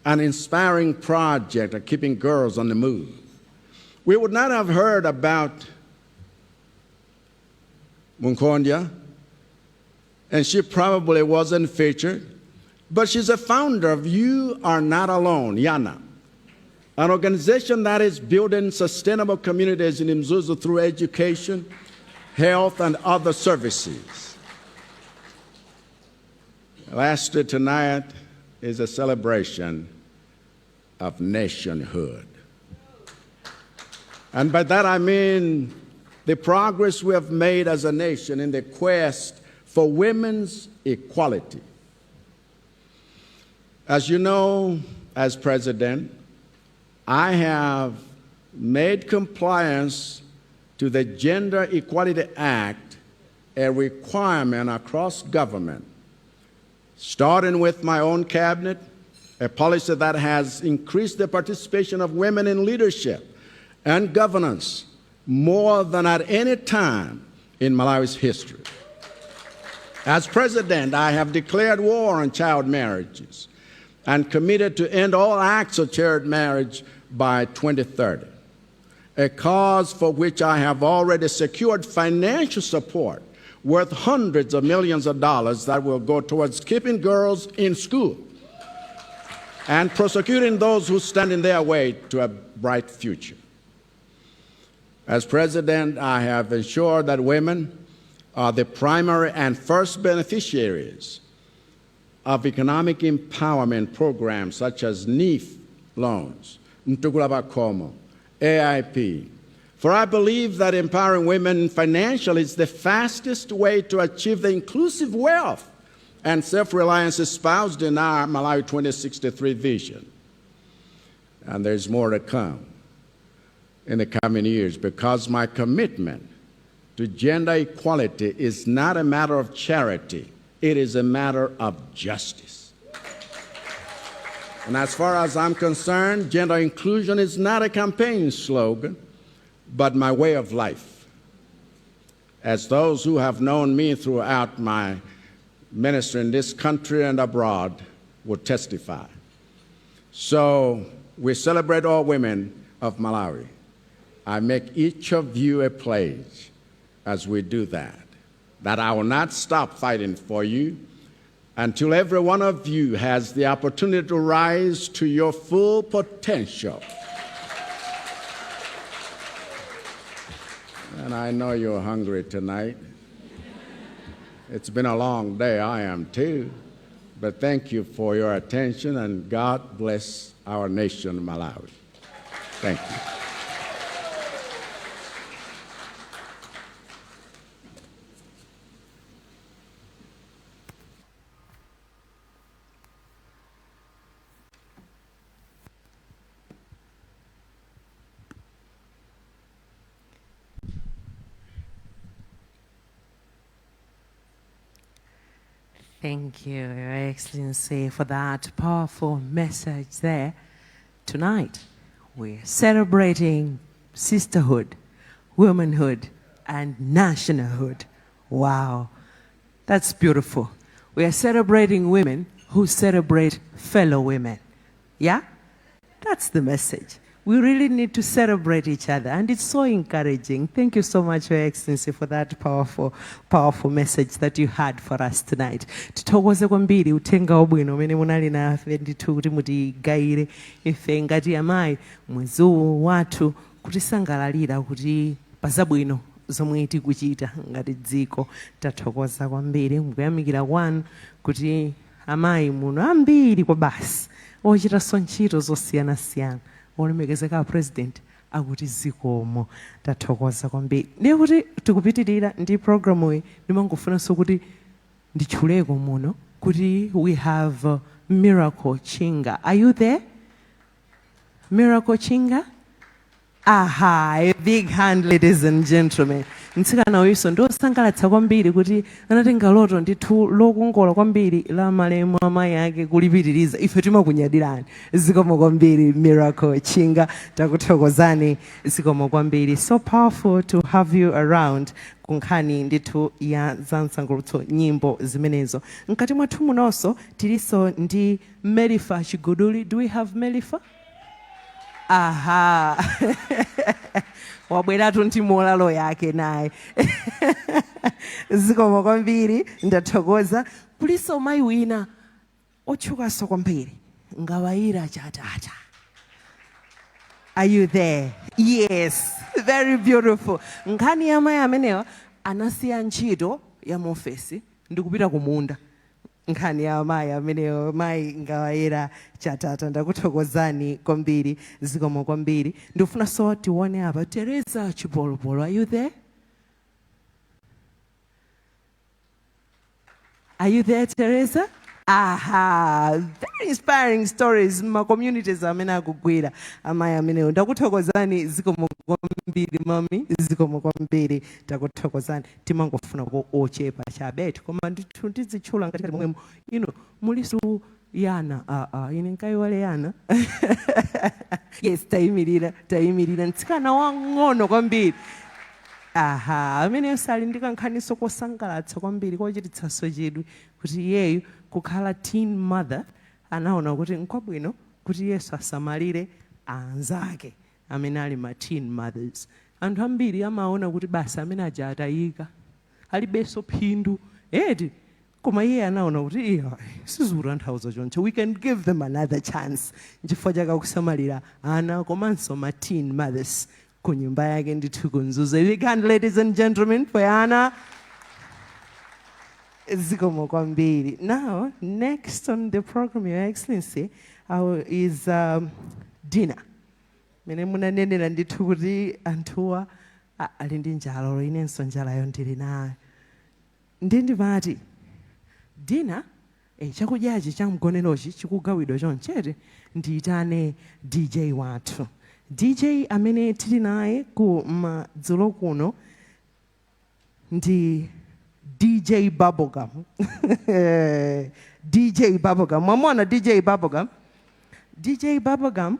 an inspiring project of keeping girls on the move. We would not have heard about Munkondia, and she probably wasn't featured, but she's a founder of You Are Not Alone, Yana, an organization that is building sustainable communities in Mzuzu through education, health, and other services. Lastly, tonight is a celebration of nationhood. And by that I mean the progress we have made as a nation in the quest for women's equality. As you know, as president, I have made compliance to the Gender Equality Act a requirement across government, starting with my own cabinet, a policy that has increased the participation of women in leadership and governance more than at any time in Malawi's history. As president, I have declared war on child marriages, and committed to end all acts of child marriage by 2030, a cause for which I have already secured financial support worth hundreds of millions of dollars that will go towards keeping girls in school and prosecuting those who stand in their way to a bright future. As president, I have ensured that women are the primary and first beneficiaries of economic empowerment programs such as NIF loans, Ntugulabakomo, AIP. For I believe that empowering women financially is the fastest way to achieve the inclusive wealth and self-reliance espoused in our Malawi 2063 vision. And there's more to come in the coming years, because my commitment to gender equality is not a matter of charity, it is a matter of justice. And as far as I'm concerned, gender inclusion is not a campaign slogan, but my way of life. As those who have known me throughout my ministry in this country and abroad will testify. So we celebrate all women of Malawi. I make each of you a pledge as we do that I will not stop fighting for you until every one of you has the opportunity to rise to your full potential. And I know you're hungry tonight. It's been a long day, I am too. But thank you for your attention, and God bless our nation, Malawi. Thank you. Thank you, Your Excellency, for that powerful message there. Tonight, we're celebrating sisterhood, womanhood, and nationalhood. Wow, that's beautiful. We are celebrating women who celebrate fellow women. Yeah? That's the message. We really need to celebrate each other, and it's so encouraging. Thank you so much, Your Excellency, for that powerful message that you had for us tonight. Tithokoze kwambiri uthenga wabwino umene munali nafe ndithu kuti mutigaire ife ngati amayi mwezi wathu kutisangalalira kuti pazabwino zomwe tikuchita ngati dziko. Tathokoza kwambiri mukuyamikira kwanu kuti amayi muno ambiri kwa basi ochita ntchito zosiyanasiyana. Olemekezeka president akuti zikomo. Tathokoza kwambiri. Ndiye kuti tikupitirira ndi programu iyi ndimangofunanso kuti ndichuleko muno kuti we have Miracle Chinga. Are you there? Miracle Chinga? Aha, a big hand, ladies and gentlemen. Ntsikana uyiso ndosangalatsa kwambiri kuti anatenga loto ndithu lokongola kwambiri la malemu amayi ake kulipitiriza. Ife timakunyadirani. Zikomo kwambiri Miracle Chinga. Takuthokozani. Zikomo kwambiri. So powerful to have you around. Kunkhani ndithu ya zansangulutso nyimbo zimenezo. Nkati mwathu munonso tiliso ndi Melifa Chiguduli. Do we have Melifa? Aha. Wabweratu ntimolalo yake naye. Zikomo kwambiri ndathokoza. Kuliso mayi wina otchukaso kwambiri ngawayira chatata. Are you there? Yes. Very beautiful. Nkhani ya mayi amenewa anasiya ntchito ya mofesi ndikupita kumunda. Nkhani ya mayi amenewa mayi ngawayira chatata. Ndakuthokozani kwambiri. Zikomo kwambiri. Ndifuna so tione apa Teresa Chipolopolo. Are you there? Are you there, Teresa? Aha, very inspiring stories. Ma communities amene akugwira amayi amenewo. Ndakuthokozani. Zikomo kwambiri mami. Zikomo kwambiri. Takuthokozani. Timangofuna ko ochepa chabeti koma ndithu tizichula ngati momwe mulisu yana ine nkaiwale yana. Yes, tayimirira ntsikana wang'ono kwambiri. Aha, amene sali ndikankhaniso kosangalatsa kwambiri kochititsaso chidwi kuti yeyu kukhala teen mother anaona kuti nkwabwino kuti Yesu asamalire anzake amene ali ma teen mothers. Anthu ambiri amaona kuti basi amene aja atayika alibenso phindu eti, koma iye anaona kuti siziutanthauza choncho, we can give them another chance chifukwa chaka kusamalira ana komanso ma teen mothers ku nyumba yake ndithu kunzuza. Big hand, ladies and gentlemen, for Anna. Zikomo kwambiri. Now, next on the program, Your Excellency, is dinner. Mene munanenera ndithu kuti anthuwa ali ndi njala, olo inenso njalayo ndili nayo. Ndimati dinner chakudyachi chamgonerochi chikugawidwa chonchete ndiyitane DJ wathu. DJ amene tili naye ku madzulo kuno ndi DJ Bubblegum. DJ Bubblegum. Mwamona DJ Bubblegum. DJ Bubblegum,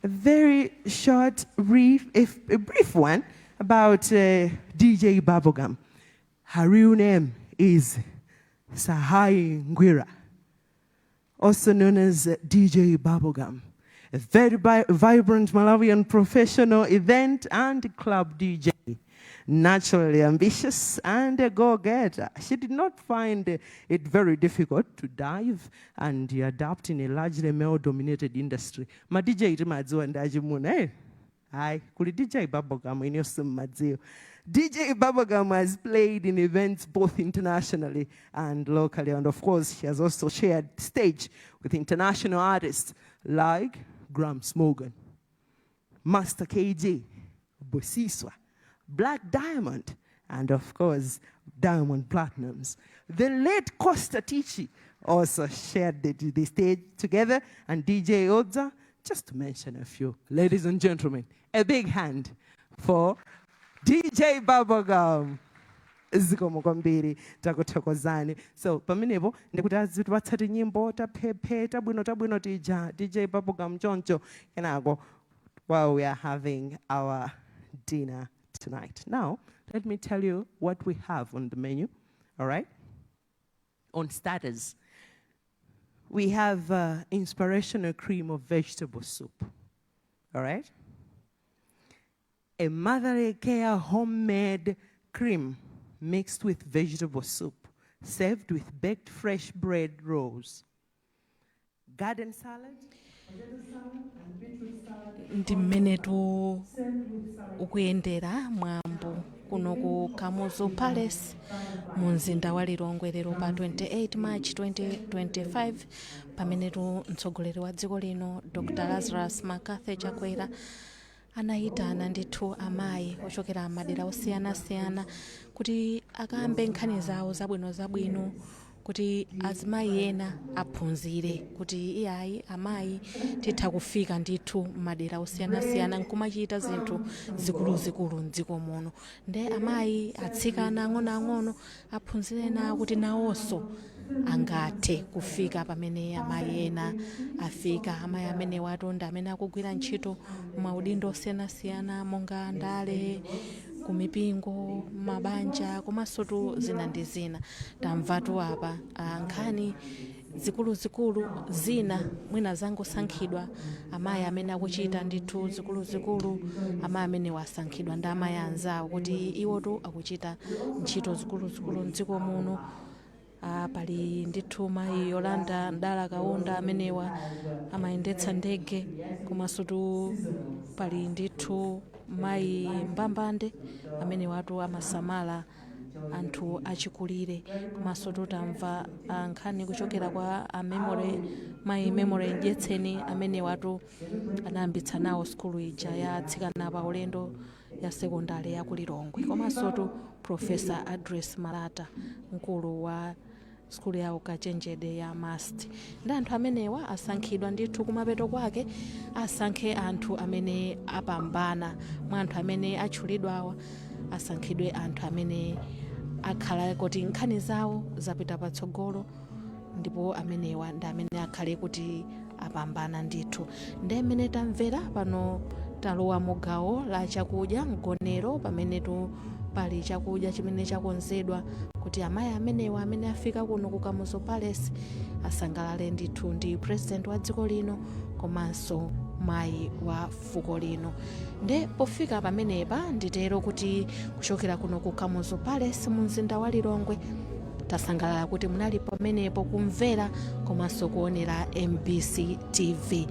a very short, a brief one about DJ Bubblegum. Her real name is Sahai Ngwira, also known as DJ Bubblegum. A very vibrant Malawian professional event and club DJ. Naturally ambitious and a go-getter, she did not find it very difficult to dive and adapt in a largely male-dominated industry. Ma DJ timadziwa ndachimuna Hi, kuli DJ Bubblegum inyoso madziwa. DJ Bubblegum has played in events both internationally and locally, and of course, she has also shared stage with international artists like Grams Morgan, Master KG, Bosiswa, Black Diamond, and of course, Diamond Platinums. The late Costa Tichi also shared the stage together, and DJ Odza, just to mention a few. Ladies and gentlemen, a big hand for DJ Bubblegum. Zikomo kwambiri takuthokozani. So pamenepo ndikuti azitipatsati nyimbo taphephe tabwino tija DJ Bubblegum choncho kenako while we are having our dinner tonight. Now, let me tell you what we have on the menu, all right? On starters, we have inspirational cream of vegetable soup, all right? A motherly care homemade cream mixed with vegetable soup, served with baked fresh bread rolls. Garden salad, and beetroot salad. Ndi mmene ukuyendera mwambo kuno ku Kamuzu Palace mu mzinda wa Lilongwe lero pa 28 March 2025 pamene mtsogoleri wa dziko lino Dr. Razarus Chakwera anayitana ndithu amayi ochokera madera osiyanasiyana kuti akambe nkhani zawo zabwino kuti azimayi ena aphunzire kuti iyayi amayi titha kufika ndithu madera osiyanasiyana nkumachita zinthu zikuluzikulu mdziko muno. Nde amayi atsikana ang'onoang'ono aphunzire nawo kuti nawonso angathe kufika pamene amayi ena afika. Amayi amene watonda amene akugwira ntchito maudindo osiyanasiyana monga ndale, kumipingo, mabanja, komanso zina ndi zina. Tamvatu apa nkhani zikuluzikulu zina mwina zangosankhidwa amayi amene akuchita ndithu zikuluzikulu, amayi amene wasankhidwa ndi amayi anzawo kuti iwotu akuchita ntchito zikuluzikulu mdziko muno. Pali ndithu mayi Yolanda Ndala Kaunda amenewa amayendetsa ndege, komanso pali ndithu mayi Mbambande amene watu amasamala anthu achikulire. Komanso tamva nkhani kuchokera kwa mayi Memory Njetseni amene watu anayambitsa nawo skulu ija ya atsikana pa ulendo ya sekondari ya ku Lilongwe. Komanso Profesa Address Malata mkulu wa skulu ya ukachenjede ya mast. Ndi anthu amenewa asankhidwa ndithu kumapeto kwake asankhe anthu amene apambana mwa anthu amene atchulidwawa, asankhidwe anthu amene akhala kuti nkhani zawo zapita patsogolo, ndipo amenewa ndi amene akhale kuti apambana ndithu. Ndi amene tamvera pano talowa mu gawo la chakudya mgonero pamene pali chakudya chimene chakonzedwa kuti amayi amenewa amene afika kuno ku Kamuzu Palace asangalale ndithu ndi president wa dziko lino komanso mayi wa fuko lino. Nde pofika pamenepa nditero kuti kuchokera kuno ku Kamuzu Palace mu mzinda wa Lilongwe tasangalala kuti munali pamenepo kumvera komanso kuonera MBC TV.